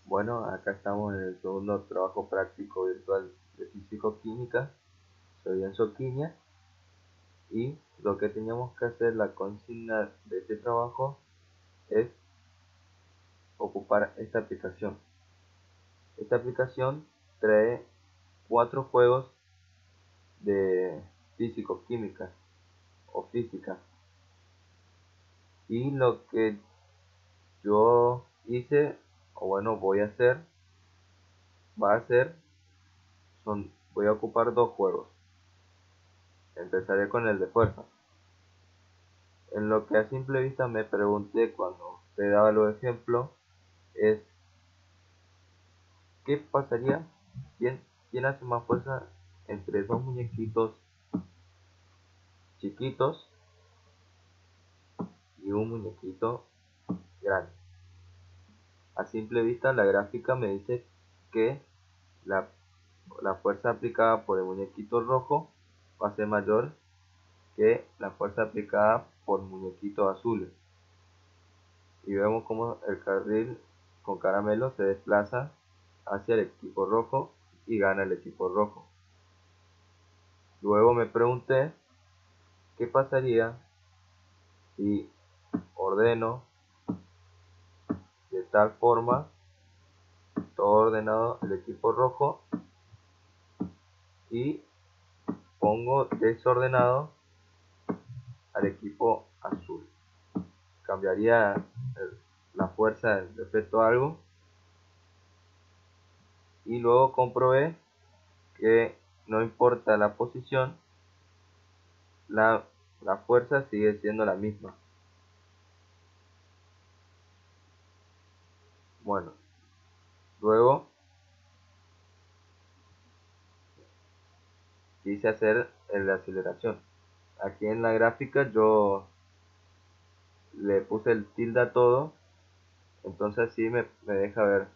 Bueno, acá estamos en el segundo trabajo práctico virtual de físico-química. Soy Enzo Quiña y lo que teníamos que hacer, la consigna de este trabajo es ocupar esta aplicación. Esta aplicación trae 4 juegos de físico-química o física. Y lo que yo hice, o bueno, va a ser, voy a ocupar 2 juegos. Empezaré con el de fuerza. En lo que a simple vista me pregunté cuando te daba los ejemplos es ¿qué pasaría? ¿Quién hace más fuerza entre dos muñequitos chiquitos y un muñequito grande? A simple vista la gráfica me dice que la, la fuerza aplicada por el muñequito rojo va a ser mayor que la fuerza aplicada por muñequitos azules. Y vemos como el carril con caramelo se desplaza hacia el equipo rojo y gana el equipo rojo. Luego me pregunté qué pasaría si ordeno de tal forma todo ordenado el equipo rojo y pongo desordenado al equipo azul. Cambiaría la fuerza respecto a algo y luego comprobé que no importa la posición, la fuerza sigue siendo la misma. Bueno, luego quise hacer el de aceleración. Aquí en la gráfica yo le puse el tilde a todo, entonces así me deja ver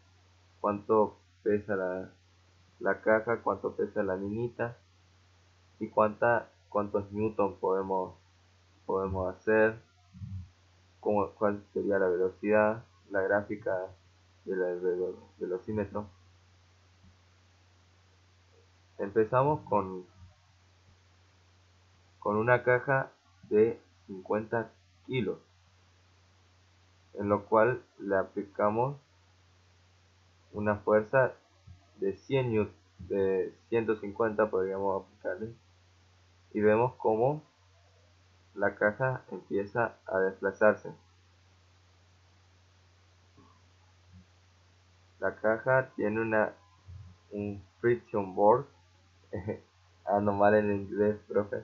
cuánto pesa la caja, cuánto pesa la niñita y cuántos newton podemos hacer, cuál sería la velocidad, la gráfica del velocímetro. Empezamos con una caja de 50 kilos, en lo cual le aplicamos una fuerza de 100 newton, de 150 podríamos aplicarle, y vemos cómo la caja empieza a desplazarse. La caja tiene un friction board, ando mal en inglés, profe,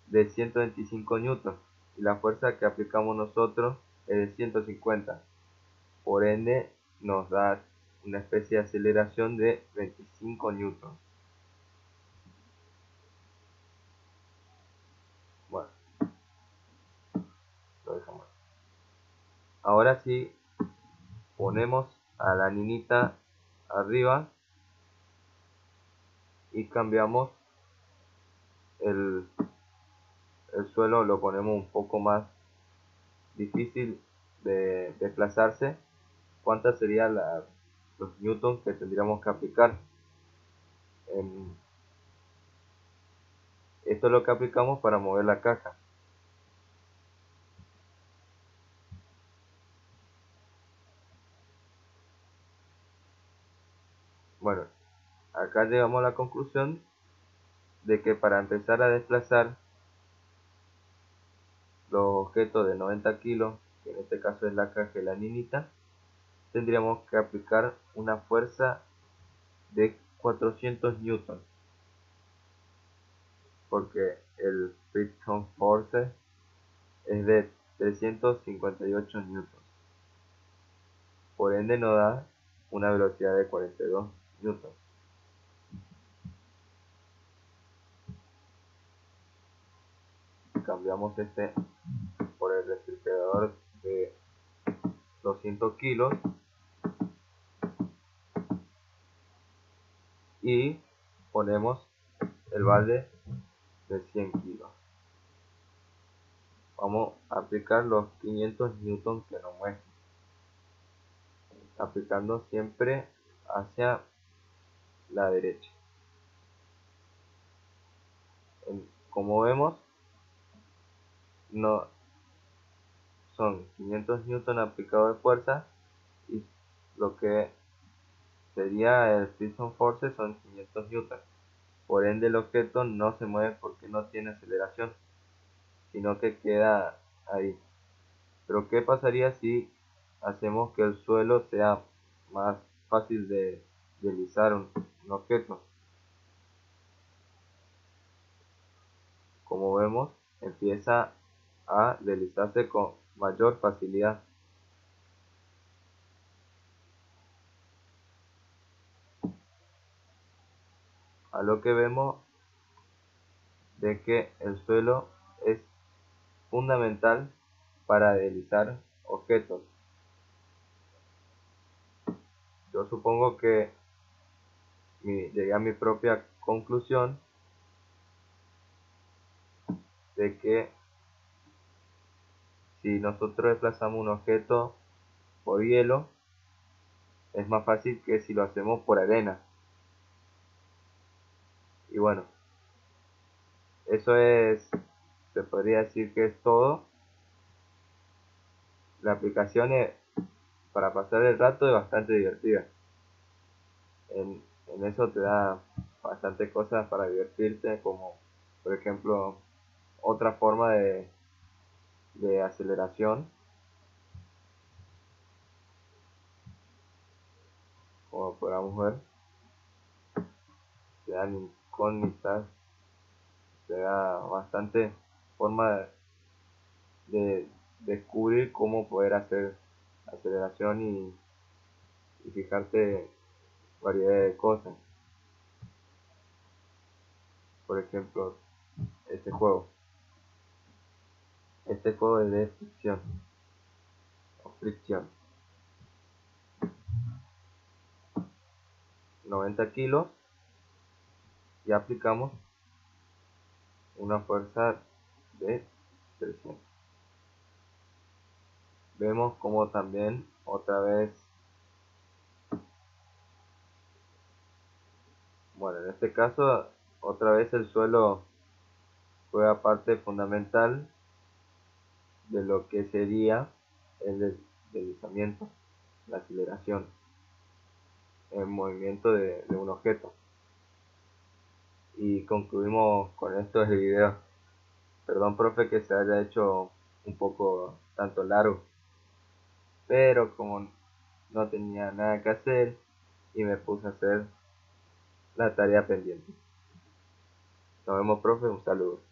de 125 newton y la fuerza que aplicamos nosotros es de 150. Por ende, nos da una especie de aceleración de 25 newton. Bueno, lo dejamos. Ahora sí, ponemos a la niñita arriba y cambiamos el suelo, lo ponemos un poco más difícil de desplazarse. ¿Cuántas serían los newtons que tendríamos que aplicar? Esto es lo que aplicamos para mover la caja. Bueno, acá llegamos a la conclusión de que para empezar a desplazar los objetos de 90 kilos, que en este caso es la caja y la niñita, tendríamos que aplicar una fuerza de 400 newtons, porque el friction force es de 358 newtons. Por ende nos da una velocidad de 42 newtons. Cambiamos este por el refrigerador de 200 kilos y ponemos el balde de 100 kilos. Vamos a aplicar los 500 newtons que nos muestra. aplicando siempre hacia la derecha. Como vemos, no son 500 newton aplicado de fuerza, y lo que sería el friction force son 500 newton. Por ende, el objeto no se mueve porque no tiene aceleración, sino que queda ahí. Pero ¿qué pasaría si hacemos que el suelo sea más fácil de deslizar un objeto? Como vemos, empieza a deslizarse con mayor facilidad. A lo que vemos de que el suelo es fundamental para deslizar objetos. Yo supongo que llegué a mi propia conclusión de que si nosotros desplazamos un objeto por hielo, es más fácil que si lo hacemos por arena. Y bueno, eso se podría decir que es todo. La aplicación para pasar el rato es bastante divertida. En eso te da bastante cosas para divertirte, como por ejemplo otra forma de aceleración, como podamos ver, te dan incógnitas, te da bastante forma de descubrir cómo poder hacer aceleración y fijarte variedad de cosas. Por ejemplo, este juego. Este juego es de fricción o fricción. 90 kilos y aplicamos una fuerza de 300. Vemos como también otra vez, bueno, en este caso otra vez el suelo juega parte fundamental de lo que sería el deslizamiento, la aceleración, el movimiento de un objeto. Y concluimos con esto el video. Perdón, profe, que se haya hecho un poco tanto largo, pero como no tenía nada que hacer y me puse a hacer la tarea pendiente. Nos vemos, profe, un saludo.